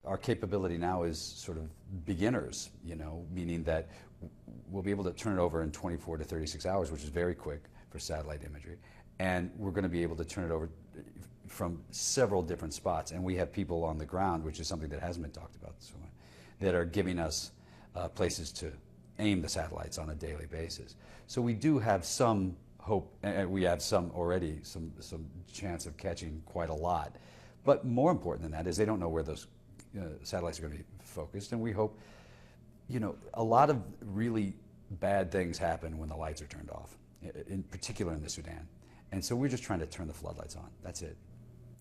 our capability now is sort of beginners, meaning that we'll be able to turn it over in 24 to 36 hours, which is very quick for satellite imagery. And we're going to be able to turn it over from several different spots. And we have people on the ground, which is something that hasn't been talked about so much, that are giving us places to aim the satellites on a daily basis. So we do have some hope, and we have some already, some chance of catching quite a lot. But more important than that is they don't know where those satellites are going to be focused, and we hope, a lot of really bad things happen when the lights are turned off, in particular in the Sudan. And so we're just trying to turn the floodlights on. That's it.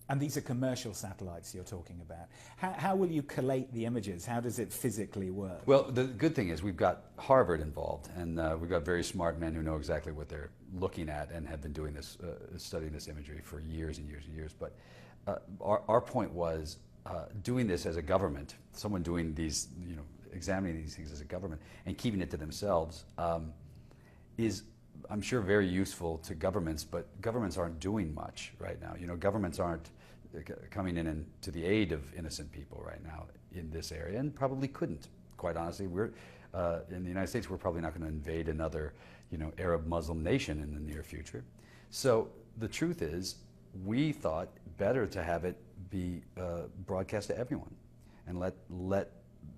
And these are commercial satellites you're talking about. How will you collate the images? How does it physically work? Well, the good thing is we've got Harvard involved, and we've got very smart men who know exactly what they're looking at and have been doing this, studying this imagery for years and years and years. But our point was doing this as a government, someone doing these, examining these things as a government and keeping it to themselves is, I'm sure, very useful to governments, but governments aren't doing much right now. Governments aren't coming in and to the aid of innocent people right now in this area, and probably couldn't. Quite honestly, we're in the United States. We're probably not going to invade another, Arab Muslim nation in the near future. So the truth is, we thought better to have it be broadcast to everyone, and let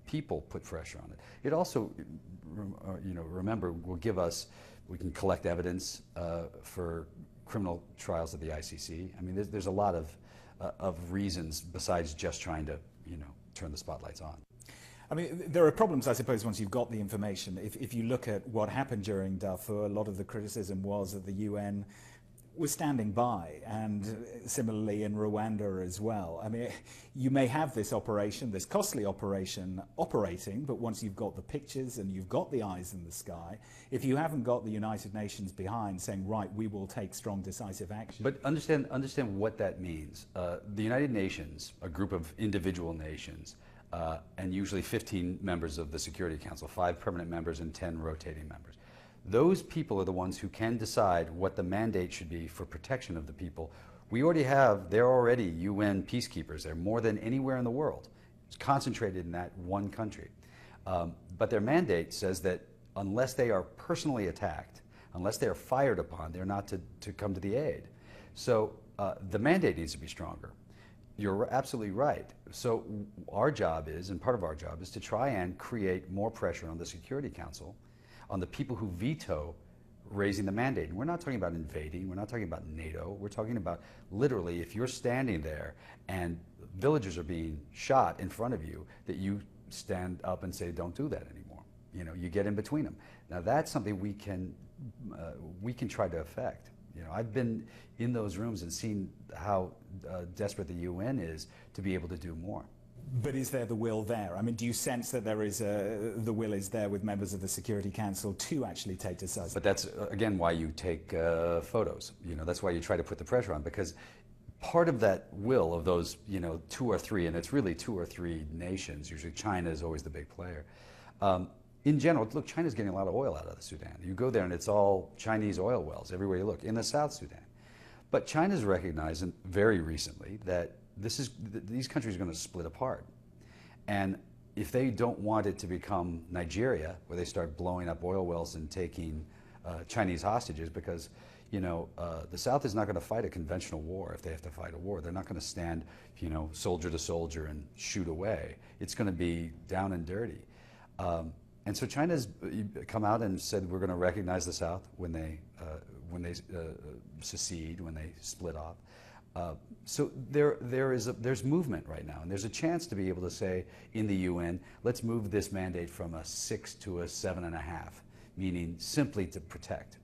people put pressure on it. It also, remember, will give us. We can collect evidence for criminal trials at the ICC. I mean, there's a lot of reasons besides just trying to, turn the spotlights on. I mean, there are problems, I suppose, once you've got the information. If you look at what happened during Darfur, a lot of the criticism was that the UN was standing by, and similarly in Rwanda as well. I mean, you may have this operation, this costly operation operating, but once you've got the pictures and you've got the eyes in the sky, if you haven't got the United Nations behind saying, right, we will take strong, decisive action. But understand what that means. The United Nations, a group of individual nations, and usually 15 members of the Security Council, 5 permanent members and 10 rotating members. Those people are the ones who can decide what the mandate should be for protection of the people. They're already UN peacekeepers. They're more than anywhere in the world. It's concentrated in that one country. But their mandate says that unless they are personally attacked, unless they are fired upon, they're not to come to the aid. So the mandate needs to be stronger. You're absolutely right. So our job is, and part of our job is, to try and create more pressure on the Security Council, on the people who veto raising the mandate. And we're not talking about invading, we're not talking about NATO, we're talking about literally if you're standing there and villagers are being shot in front of you, that you stand up and say, don't do that anymore. You get in between them. Now that's something we can try to affect. I've been in those rooms and seen how desperate the UN is to be able to do more. But is there the will there? I mean, do you sense that there is the will is there with members of the Security Council to actually take decisive? But that's, again, why you take photos. That's why you try to put the pressure on, because part of that will of those, 2 or 3, and it's really 2 or 3 nations, usually China is always the big player. In general, look, China's getting a lot of oil out of the Sudan. You go there and it's all Chinese oil wells everywhere you look, in the South Sudan. But China's recognized very recently that these countries are going to split apart. And if they don't want it to become Nigeria, where they start blowing up oil wells and taking Chinese hostages, because the South is not going to fight a conventional war if they have to fight a war. They're not going to stand, soldier to soldier and shoot away. It's going to be down and dirty. And so China's come out and said we're going to recognize the South when they secede, when they split off. So there's movement right now, and there's a chance to be able to say in the UN, let's move this mandate from a 6 to a 7.5, meaning simply to protect,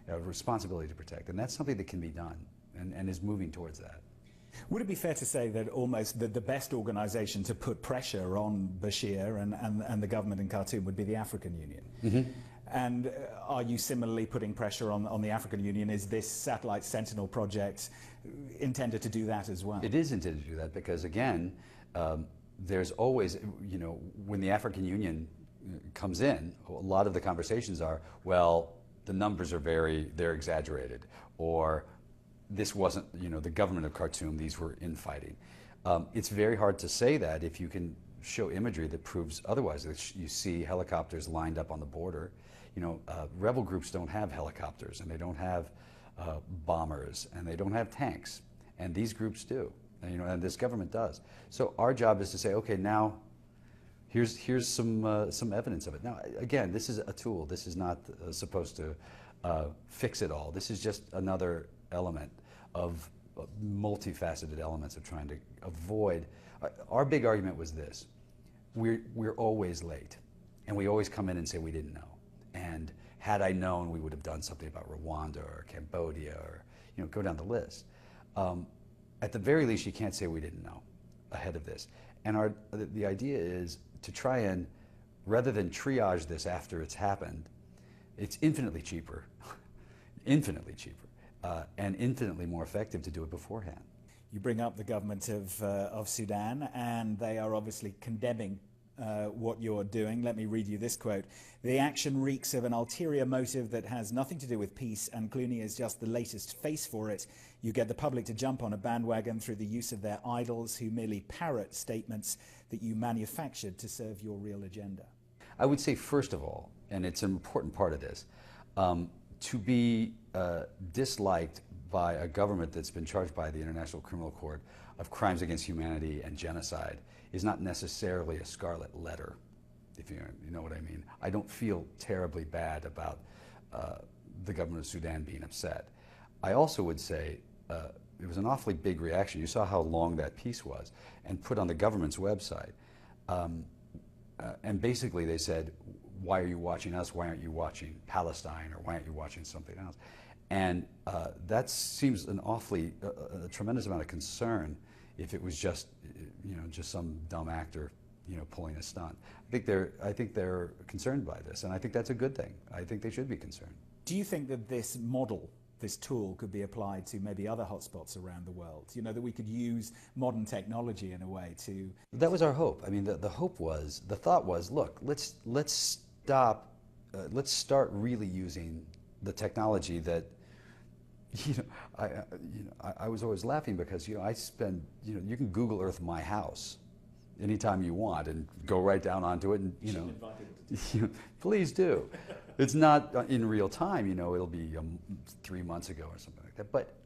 a responsibility to protect, and that's something that can be done, and is moving towards that. Would it be fair to say that almost the best organization to put pressure on Bashir and the government in Khartoum would be the African Union? Mm-hmm. And are you similarly putting pressure on the African Union? Is this Satellite Sentinel project intended to do that as well? It is intended to do that because, again, there's always, when the African Union comes in, a lot of the conversations are, well, the numbers are they're exaggerated, or this wasn't, the government of Khartoum, these were infighting. It's very hard to say that if you can show imagery that proves otherwise. You see helicopters lined up on the border. Rebel groups don't have helicopters, and they don't have bombers, and they don't have tanks, and these groups do, and this government does. So our job is to say, okay, now here's some evidence of it. Now, again, this is a tool. This is not supposed to fix it all. This is just another element of multifaceted elements of trying to avoid. Our big argument was this: we're always late, and we always come in and say we didn't know. And had I known, we would have done something about Rwanda or Cambodia, or go down the list. At the very least, you can't say we didn't know ahead of this. And the idea is to try and, rather than triage this after it's happened, it's infinitely cheaper, infinitely cheaper, and infinitely more effective to do it beforehand. You bring up the government of Sudan, and they are obviously condemning what you're doing. Let me read you this quote. "The action reeks of an ulterior motive that has nothing to do with peace, and Clooney is just the latest face for it. You get the public to jump on a bandwagon through the use of their idols who merely parrot statements that you manufactured to serve your real agenda." I would say, first of all, and it's an important part of this, to be disliked by a government that's been charged by the International Criminal Court of crimes against humanity and genocide is not necessarily a scarlet letter, if you know what I mean. I don't feel terribly bad about the government of Sudan being upset. I also would say it was an awfully big reaction. You saw how long that piece was, and put on the government's website. And basically they said, why are you watching us? Why aren't you watching Palestine? Or why aren't you watching something else? And that seems an awfully, a tremendous amount of concern if it was just, just some dumb actor, pulling a stunt. I think they're concerned by this, and I think that's a good thing. I think they should be concerned. Do you think that this model, this tool, could be applied to maybe other hotspots around the world? That we could use modern technology in a way to... That was our hope. I mean, the thought was, look, let's start really using the technology that, I was always laughing because, I spend, you can Google Earth my house anytime you want and go right down onto it, and, please do. It's not in real time, it'll be 3 months ago or something like that. But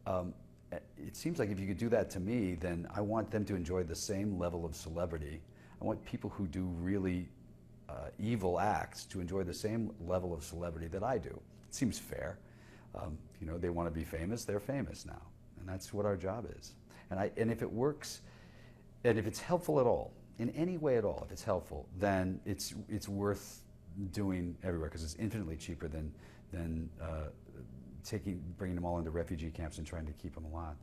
it seems like if you could do that to me, then I want them to enjoy the same level of celebrity. I want people who do really evil acts to enjoy the same level of celebrity that I do. It seems fair. They want to be famous, they're famous now. And that's what our job is. And if it works, and if it's helpful at all, in any way at all, if it's helpful, then it's worth doing everywhere, because it's infinitely cheaper than bringing them all into refugee camps and trying to keep them alive.